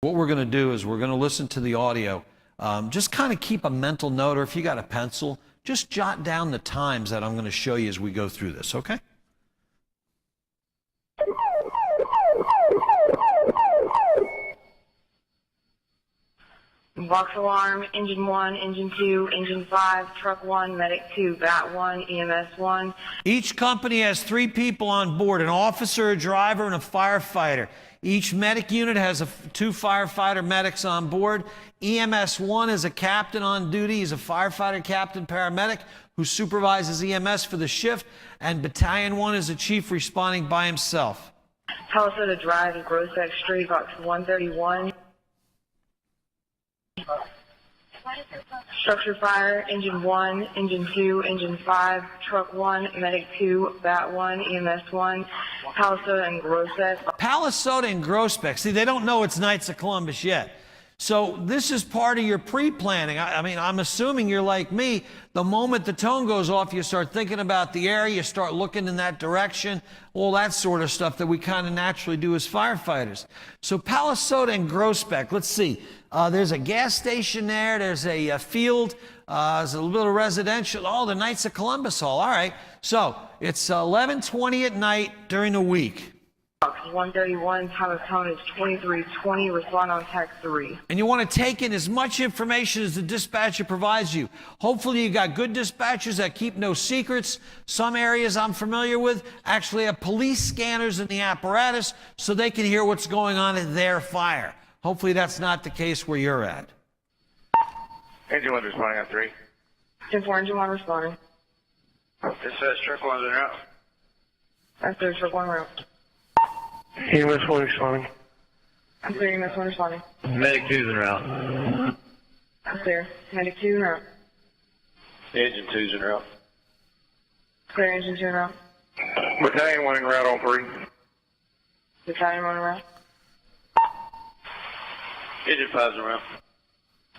What we're going to do is we're going to listen to the audio. Just kind of keep a mental note, or if you got a pencil, just jot down the times that I'm going to show you as we go through this, okay? Box alarm, engine 1, engine 2, engine 5, truck 1, medic 2, bat 1, EMS 1. Each company has 3 people on board, an officer, a driver, and a firefighter. Each medic unit has 2 firefighter medics on board. EMS 1 is a captain on duty. He's a firefighter captain paramedic who supervises EMS for the shift. And Battalion 1 is a chief responding by himself. Palisade Drive, Grosebeck Street, box 131. Structure fire, engine 1, engine 2, engine 5, truck 1, medic 2, bat 1, EMS 1, Palisade and Grosebeck. Palisade and Grosebeck. See, they don't know it's Knights of Columbus yet. So this is part of your pre-planning. I mean, I'm assuming you're like me. The moment the tone goes off, you start thinking about the area, you start looking in that direction, all that sort of stuff that we kind of naturally do as firefighters. So Palisade and Grosebeck, let's see. There's a gas station there. There's a field. There's a little bit of residential. Oh, the Knights of Columbus Hall. All right. So it's 11:20 at night during the week. Box 131, time of tone is 23:20, respond on tag 3. And you want to take in as much information as the dispatcher provides you. Hopefully you got good dispatchers that keep no secrets. Some areas I'm familiar with actually have police scanners in the apparatus so they can hear what's going on in their fire. Hopefully that's not the case where you're at. Engine 1 responding on 3. 10-4, engine 1 responding. This says truck 1's en route. That's there, truck 1 route. EMS 1 responding. I'm clear, EMS 1 responding. Medic 2's en route. I'm clear, medic 2 en route. Engine 2's en route. Clear, engine 2 en route. Battalion 1 en route on 3. Battalion 1 en route. Engine 5's en route.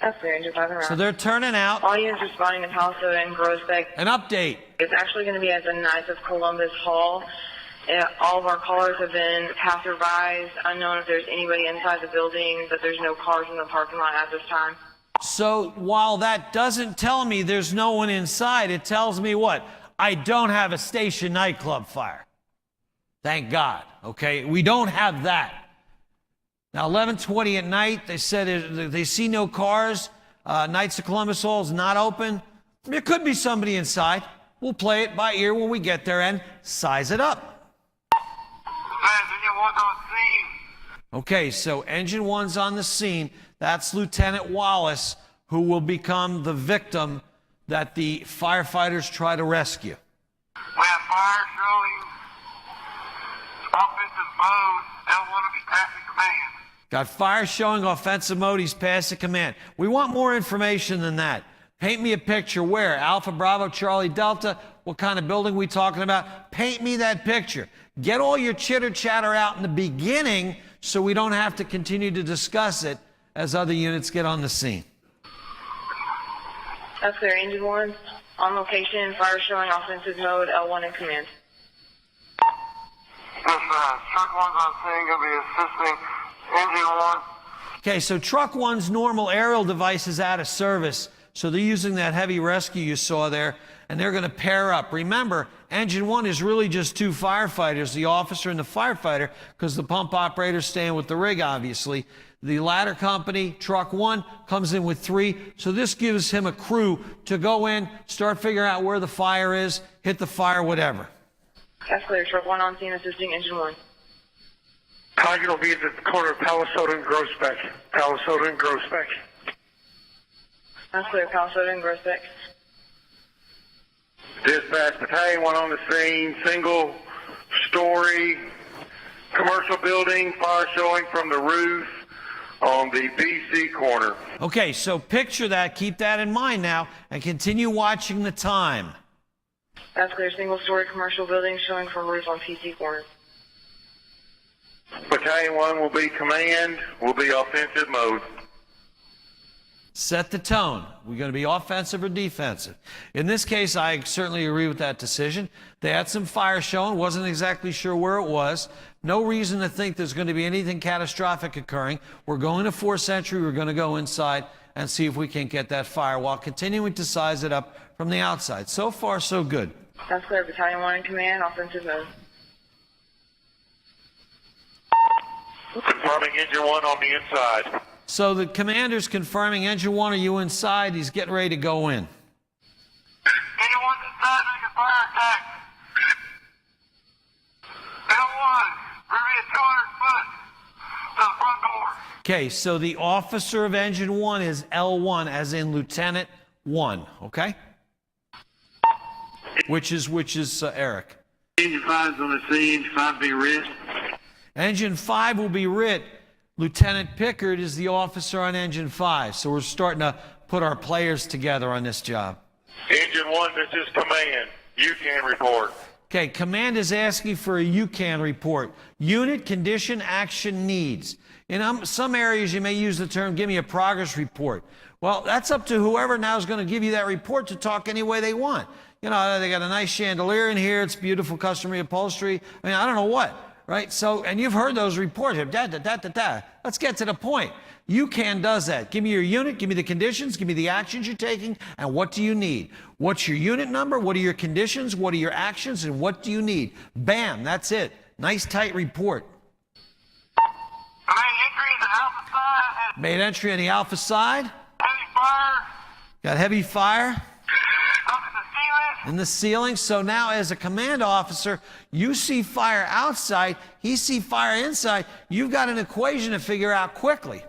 That's clear, engine 5 en route. So they're turning out. All units responding to Palisade and Grosebeck. An update. It's actually going to be at the Knights of Columbus Hall. All of our callers have been passerbys, unknown if there's anybody inside the building, but there's no cars in the parking lot at this time. So while that doesn't tell me there's no one inside, it tells me what? I don't have a station nightclub fire. Thank God. Okay, we don't have that. Now 11:20 at night, they said they see no cars. Knights of Columbus Hall is not open. There could be somebody inside. We'll play it by ear when we get there and size it up. Okay, so Engine 1's on the scene. That's Lieutenant Wallace, who will become the victim that the firefighters try to rescue. We have fire showing offensive mode. They'll want to be passing command. Got fire showing offensive mode. He's passing command. We want more information than that. Paint me a picture. Where? Alpha, Bravo, Charlie, Delta. What kind of building we talking about? Paint me that picture. Get all your chitter chatter out in the beginning so we don't have to continue to discuss it as other units get on the scene. That's clear, engine 1 on location, fire showing offensive mode, L1 in command. This truck 1's on scene, going to be assisting engine 1. Okay, so Truck 1's normal aerial device is out of service. So they're using that heavy rescue you saw there, and they're going to pair up. Remember, Engine 1 is really just 2 firefighters, the officer and the firefighter, because the pump operator's staying with the rig, obviously. The ladder company, Truck 1, comes in with 3. So this gives him a crew to go in, start figuring out where the fire is, hit the fire, whatever. That's clear, truck 1 on scene assisting engine 1. Target will be at the corner of Palisade and Grosebeck. Palisade and Grosebeck. That's clear, Palisade and Grosebeck. Dispatch, Battalion 1 on the scene, single story, commercial building, fire showing from the roof on the BC corner. Okay, so picture that, keep that in mind now, and continue watching the time. That's clear, single story commercial building showing from roof on PC corner. Battalion 1 will be command, will be offensive mode. Set the tone. We're going to be offensive or defensive. In this case, I certainly agree with that decision. They had some fire shown, wasn't exactly sure where it was. No reason to think there's going to be anything catastrophic occurring. We're going to 4th Century. We're going to go inside and see if we can get that fire while continuing to size it up from the outside. So far, so good. That's clear. Battalion 1 in command, offensive mode. Confirming engine 1 on the inside. So the commander's confirming engine 1, are you inside? He's getting ready to go in. Engine 1's inside, making fire attack. L1, ready 200 foot to the front door. Okay, so the officer of engine 1 is L1, as in Lieutenant 1, okay? Which is Eric. Engine 5's on the scene, engine 5 being rid. Engine 5 will be writ. Lieutenant Pickard is the officer on engine 5. So we're starting to put our players together on this job. Engine 1, this is command. You can report. Okay, command is asking for a UCAN report. Unit, condition, action, needs. In some areas you may use the term, give me a progress report. Well, that's up to whoever now is going to give you that report to talk any way they want. You know, they got a nice chandelier in here. It's beautiful customary upholstery. I mean, I don't know what. Right? So, and you've heard those reports. Let's get to the point. UCAN does that. Give me your unit, give me the conditions, give me the actions you're taking, and what do you need? What's your unit number? What are your conditions? What are your actions? And what do you need? Bam, that's it. Nice, tight report. Main entry in the alpha side. Made entry on the alpha side. Heavy fire. Got heavy fire Up in the ceiling. in the ceiling. So now as a command officer, you see fire outside, he see fire inside. You've got an equation to figure out quickly.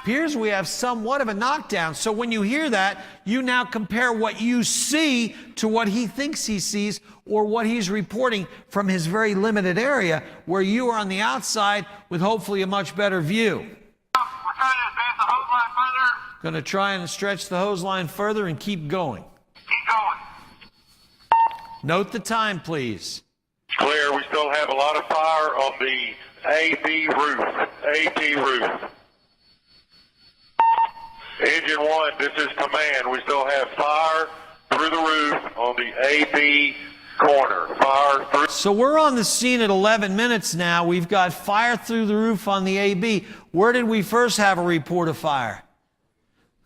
Appears we have somewhat of a knockdown. So when you hear that, you now compare what you see to what he thinks he sees or what he's reporting from his very limited area, where you are on the outside with hopefully a much better view. We're trying to advance the hose line further. Going to try and stretch the hose line further and keep going. Keep going. Note the time, please. Clear, we still have a lot of fire on the AB roof. AB roof. Engine 1, this is command. We still have fire through the roof on the AB corner. Fire through. So we're on the scene at 11 minutes now. We've got fire through the roof on the AB. Where did we first have a report of fire?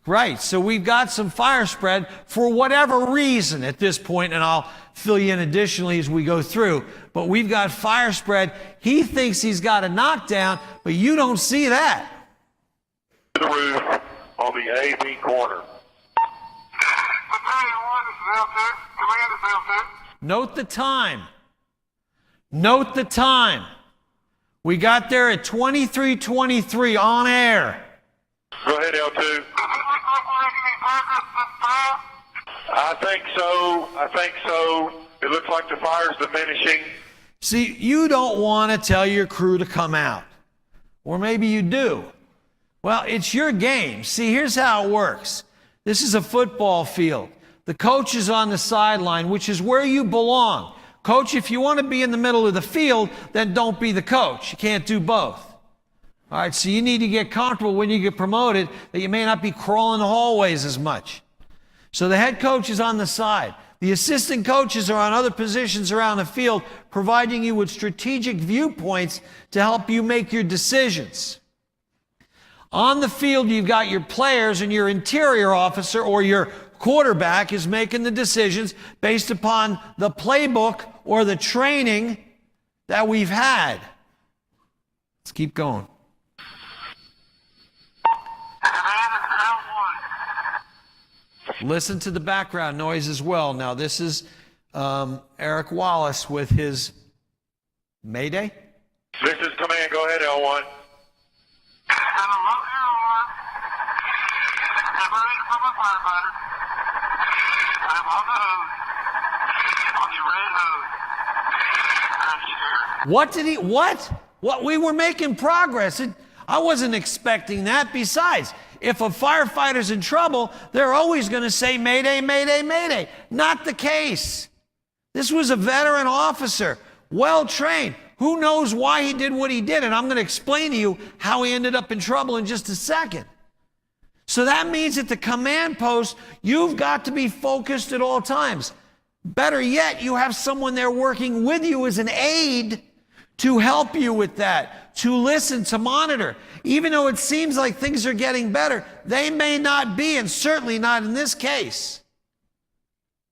Right, so we've got some fire spread for whatever reason at this point, and I'll fill you in additionally as we go through. But we've got fire spread. He thinks he's got a knockdown, but you don't see that. The roof on the AB corner. Battalion 1, this is L2. Command is L2. Note the time. Note the time. We got there at 23:23 on air. Go ahead, L2. I think so. I think so. It looks like the fire's diminishing. See, you don't want to tell your crew to come out. Or maybe you do. Well, it's your game. See, here's how it works. This is a football field. The coach is on the sideline, which is where you belong. Coach, if you want to be in the middle of the field, then don't be the coach. You can't do both. All right, so you need to get comfortable when you get promoted that you may not be crawling the hallways as much. So the head coach is on the side. The assistant coaches are on other positions around the field, providing you with strategic viewpoints to help you make your decisions. On the field, you've got your players, and your interior officer or your quarterback is making the decisions based upon the playbook or the training that we've had. Let's keep going. Listen to the background noise as well. Now, this is Eric Wallace with his Mayday. This is command. Go ahead, L1. What did he, what? We were making progress. I wasn't expecting that. Besides, if a firefighter's in trouble, they're always going to say, Mayday, Mayday, Mayday. Not the case. This was a veteran officer, well trained, Who knows why he did what he did? And I'm going to explain to you how he ended up in trouble in just a second. So that means at the command post, you've got to be focused at all times. Better yet, you have someone there working with you as an aide to help you with that, to listen, to monitor. Even though it seems like things are getting better, they may not be, and certainly not in this case.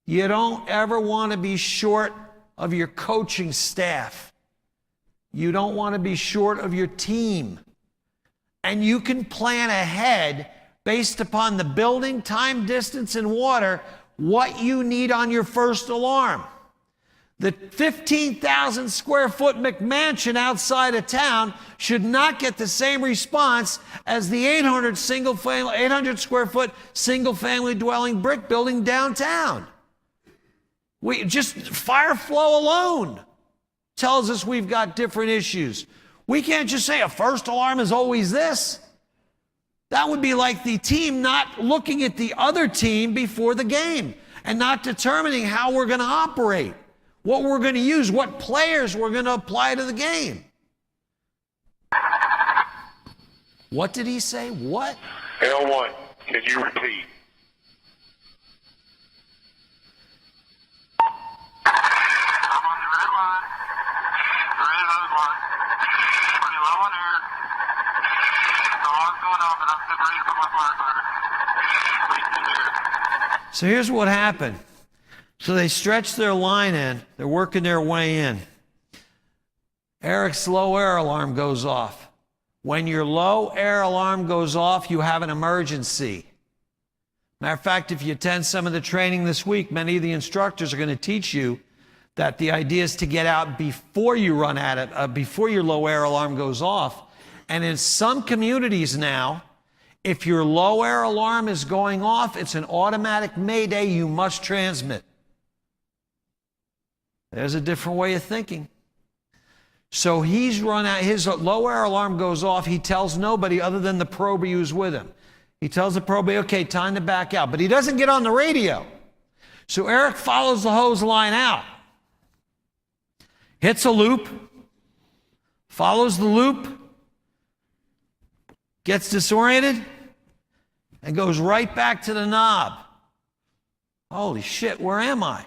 You don't ever want to be short of your coaching staff. You don't want to be short of your team. And you can plan ahead based upon the building, time, distance, and water, what you need on your first alarm. The 15,000 square foot McMansion outside of town should not get the same response as the 800 square foot single family dwelling brick building downtown. Just fire flow alone tells us we've got different issues. We can't just say a first alarm is always this. That would be like the team not looking at the other team before the game and not determining how we're going to operate, what we're going to use, what players we're going to apply to the game. What did he say? What? L1, can you repeat? I'm on the red line. Red line. Pretty low in air. The alarm's going off, and I'm getting ready to put my firefighter. Wait there. So here's what happened. So they stretched their line in. They're working their way in. Eric's low air alarm goes off. When your low air alarm goes off, you have an emergency. Matter of fact, if you attend some of the training this week, many of the instructors are going to teach you that the idea is to get out before you run at it, before your low air alarm goes off. And in some communities now, if your low air alarm is going off, it's an automatic mayday. You must transmit. There's a different way of thinking. So he's run out, his low air alarm goes off. He tells nobody other than the probie who's with him. He tells the probie, okay, time to back out. But he doesn't get on the radio. So Eric follows the hose line out, hits a loop, follows the loop, gets disoriented, and goes right back to the knob. Holy shit, where am I?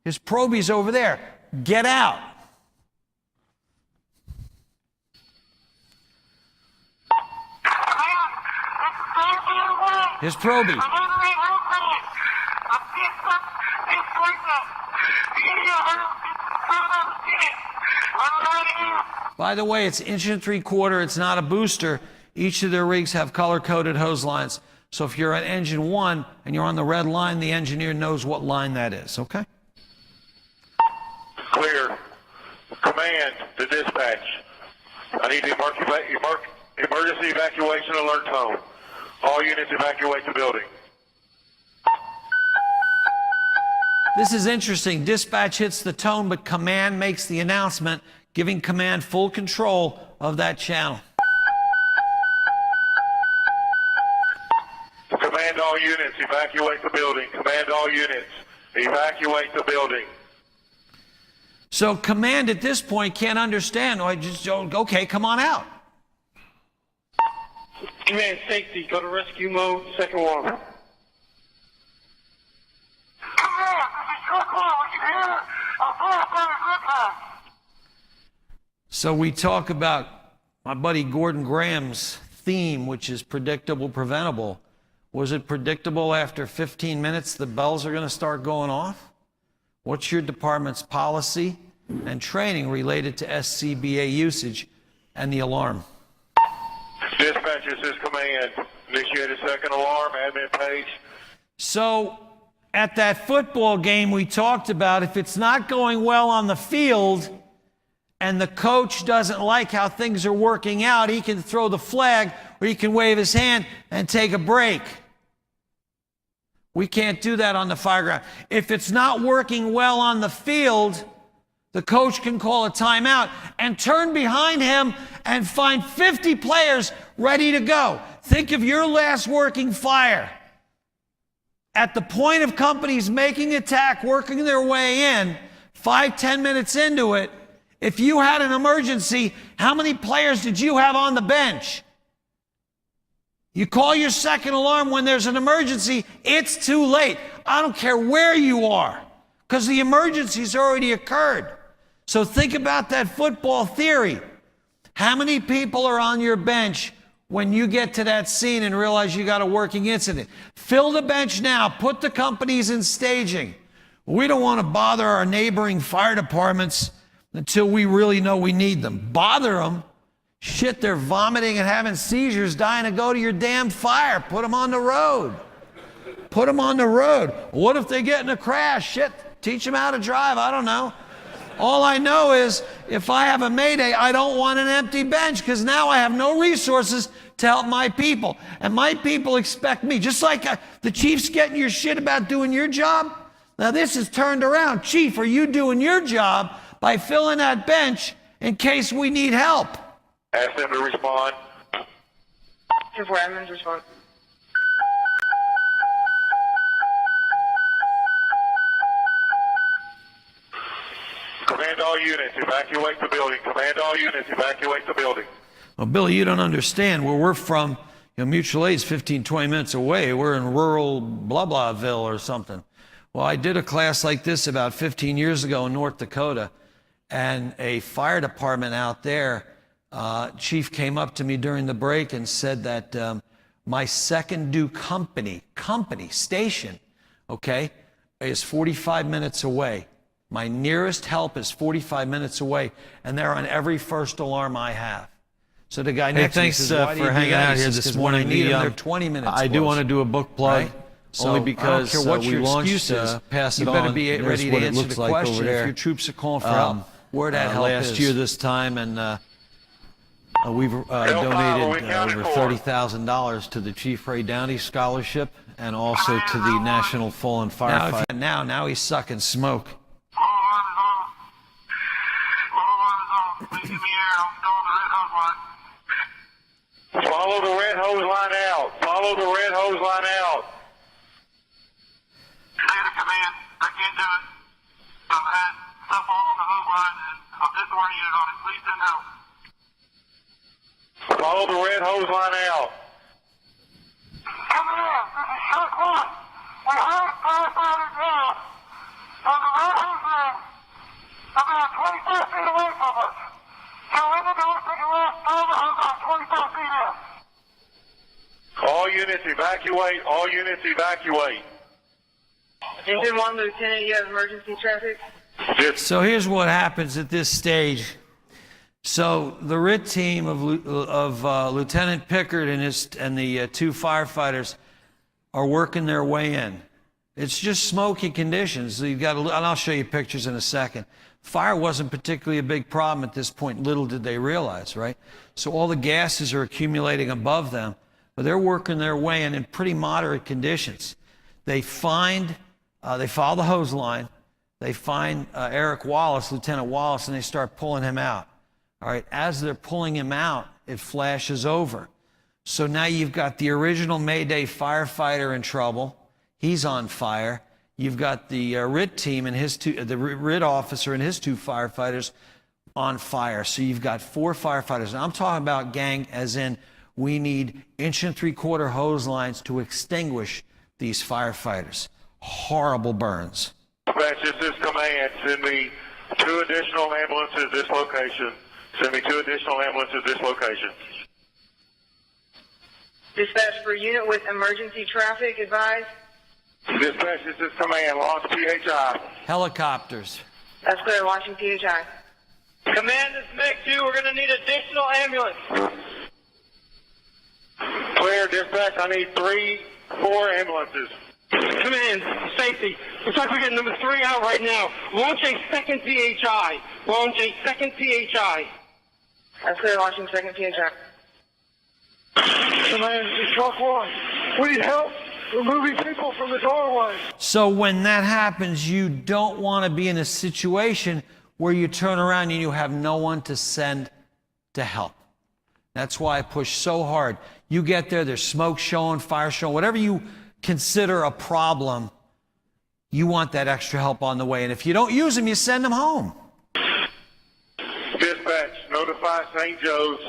His probie's over there. Get out. His probie. By the way, it's 1 3/4 inch. It's not a booster. Each of their rigs have color-coded hose lines. So if you're at engine 1 and you're on the red line, the engineer knows what line that is, okay? Clear. Command to dispatch. I need the emergency evacuation alert tone. All units evacuate the building. This is interesting. Dispatch hits the tone, but command makes the announcement, giving command full control of that channel. Command all units, evacuate the building. Command all units, evacuate the building. So command at this point can't understand. Okay, come on out. Command safety, go to rescue mode, second one. So we talk about my buddy Gordon Graham's theme, which is predictable, preventable. Was it predictable after 15 minutes the bells are going to start going off? What's your department's policy and training related to SCBA usage and the alarm? Dispatch, this is command. Initiate a second alarm, admin page. So at that football game we talked about, if it's not going well on the field and the coach doesn't like how things are working out, he can throw the flag or he can wave his hand and take a break. We can't do that on the fire ground. If it's not working well on the field, the coach can call a timeout and turn behind him and find 50 players ready to go. Think of your last working fire. At the point of companies making attack, working their way in, 5-10 minutes into it, If you had an emergency, how many players did you have on the bench? You call your second alarm when there's an emergency, it's too late. I don't care where you are, because the emergency's already occurred. So think about that football theory. How many people are on your bench when you get to that scene and realize you got a working incident? Fill the bench now. Put the companies in staging. We don't want to bother our neighboring fire departments until we really know we need them. Bother them. Shit, they're vomiting and having seizures, dying to go to your damn fire. Put them on the road. Put them on the road. What if they get in a crash? Shit, teach them how to drive. I don't know. All I know is if I have a mayday, I don't want an empty bench, because now I have no resources to help my people. And my people expect me, just like the chief's getting your shit about doing your job. Now this is turned around. Chief, are you doing your job by filling that bench in case we need help? Ask them to respond. 2-4 admins respond. Command all units, evacuate the building. Command all units, evacuate the building. Well, Billy, you don't understand. Where we're from, mutual aid's 15, 20 minutes away. We're in rural blah blahville or something. Well, I did a class like this about 15 years ago in North Dakota, and a fire department out there, chief came up to me during the break and said that my second due company, station, okay, is 45 minutes away. My nearest help is 45 minutes away, and they're on every first alarm I have. So the guy next to me says, why do you for do hanging that? out He here says, this 'cause when I morning. need them, they're 20 minutes I do close. want to do a book plug, Right? So, only I don't because care what we your launched excuse is. Pass It You better On. be Here's ready what to it answer looks the like question over if there. your troops are calling for help. Where that help last is. year this time, and we've Hellfire, we donated counted over for. $30,000 to the Chief Ray Downey Scholarship, and also to the National Fallen Firefighter. Now he's sucking smoke. Please give me air. I'm still on the red hose line. Follow the red hose line out. Follow the red hose line out. Negative command. I can't do it. I've had stuff all on the hose line and I'm disoriented on it. Please send help. Follow the red hose line out. Come in. This is Chuck Wood. We have firefighters now on the red hose line about 25 feet away from us. So in the door to the left, follow the hose line 25 feet in. All units evacuate. All units evacuate. Engine 1, Lieutenant, you have emergency traffic? Just So here's what happens at this stage. So the RIT team of Lieutenant Pickard and the two firefighters are working their way in. It's just smoky conditions. So you've got, and I'll show you pictures in a second. Fire wasn't particularly a big problem at this point. Little did they realize, right? So all the gases are accumulating above them, but they're working their way in pretty moderate conditions. They follow the hose line. They find Eric Wallace, Lieutenant Wallace, and they start pulling him out. All right, as they're pulling him out, it flashes over. So now you've got the original Mayday firefighter in trouble. He's on fire. You've got the RIT team and the RIT officer and his two firefighters on fire. So you've got 4 firefighters. And I'm talking about gang as in we need 1 3/4 hose lines to extinguish these firefighters. Horrible burns. dispatch, this is command. Send me 2 additional ambulances at this location. Send me 2 additional ambulances at this location. Dispatch for unit with emergency traffic, advise. Dispatch, this is command. Launch PHI. Helicopters. That's clear, launching PHI. Command, this is Meg 2. We're going to need additional ambulance. Clear, dispatch. I need 4 ambulances. Command, safety. Looks like we're getting number 3 out right now. Launch a second PHI. Launch a second PHI. That's clear, launching second PHI. Command, it's truck 1. We need help removing people from the doorway. So when that happens, you don't want to be in a situation where you turn around and you have no one to send to help. That's why I push so hard. You get there, there's smoke showing, fire showing, whatever you consider a problem, you want that extra help on the way. And if you don't use them, you send them home. notified St. Joe's,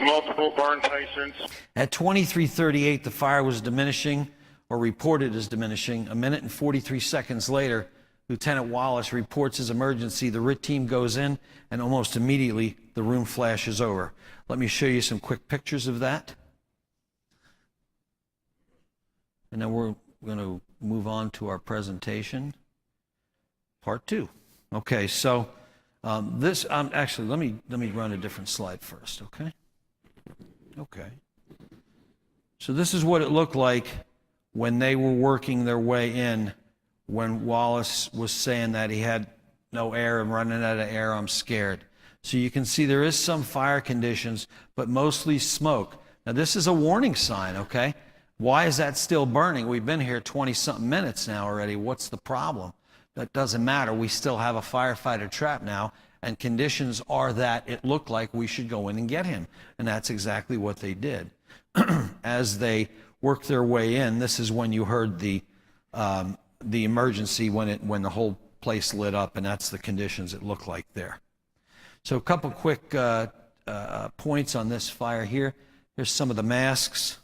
multiple burn patients. At 23:38, the fire was diminishing, or reported as diminishing. A minute and 43 seconds later, Lieutenant Wallace reports his emergency. The RIT team goes in, and almost immediately, the room flashes over. Let me show you some quick pictures of that. And then we're going to move on to our presentation, part 2. Okay, so this, actually, let me run a different slide first, okay? Okay. So this is what it looked like when they were working their way in, when Wallace was saying that he had no air, I'm running out of air, I'm scared. So you can see there is some fire conditions, but mostly smoke. Now this is a warning sign, okay? Why is that still burning? We've been here 20-something minutes now already. What's the problem? That doesn't matter. We still have a firefighter trapped now, and conditions are that it looked like we should go in and get him. And that's exactly what they did. As they worked their way in, this is when you heard the emergency, when the whole place lit up, and that's the conditions it looked like there. So a couple quick points on this fire here. Here's some of the masks.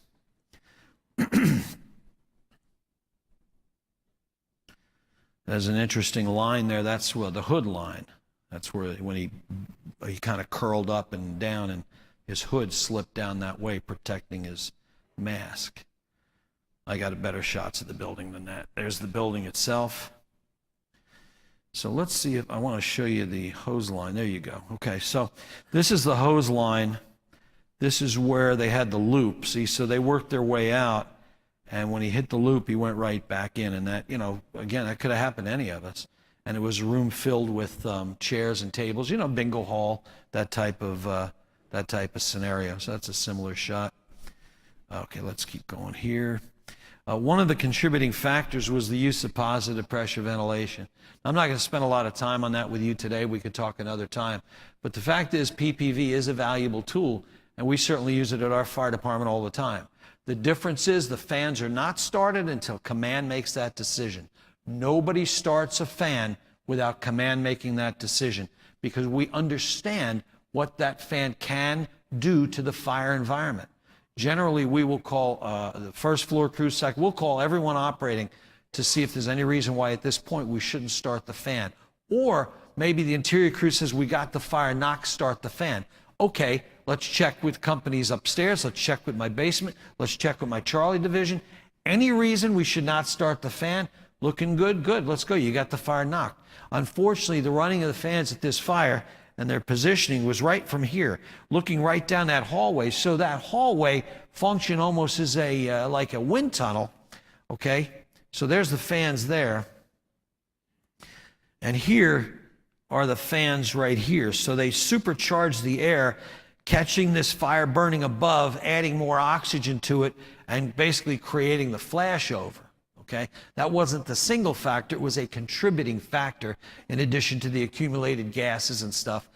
There's an interesting line there. That's where the hood line. That's where when he kind of curled up and down, and his hood slipped down that way, protecting his mask. I got better shots of the building than that. There's the building itself. So let's see if I want to show you the hose line. There you go. Okay, so this is the hose line. This is where they had the loop. See, so they worked their way out, and when he hit the loop, he went right back in. And that, you know, again, that could have happened to any of us. And it was a room filled with chairs and tables, you know, bingo hall, that type of scenario. So that's a similar shot. Okay, let's keep going here. One of the contributing factors was the use of positive pressure ventilation. I'm not going to spend a lot of time on that with you today. We could talk another time. But the fact is, PPV is a valuable tool, and we certainly use it at our fire department all the time. The difference is the fans are not started until command makes that decision. Nobody starts a fan without command making that decision, because we understand what that fan can do to the fire environment. Generally, we will call the first floor crew, second, we'll call everyone operating to see if there's any reason why at this point we shouldn't start the fan. Or maybe the interior crew says, we got the fire, not start the fan. Okay, let's check with companies upstairs, let's check with my basement, let's check with my Charlie division. Any reason we should not start the fan? Looking good? Good, let's go, you got the fire knocked. Unfortunately, the running of the fans at this fire and their positioning was right from here, looking right down that hallway. So that hallway functioned almost as a like a wind tunnel, okay? So there's the fans there. And here are the fans right here. So they supercharged the air, catching this fire burning above, adding more oxygen to it, and basically creating the flashover. Okay? That wasn't the single factor, it was a contributing factor in addition to the accumulated gases and stuff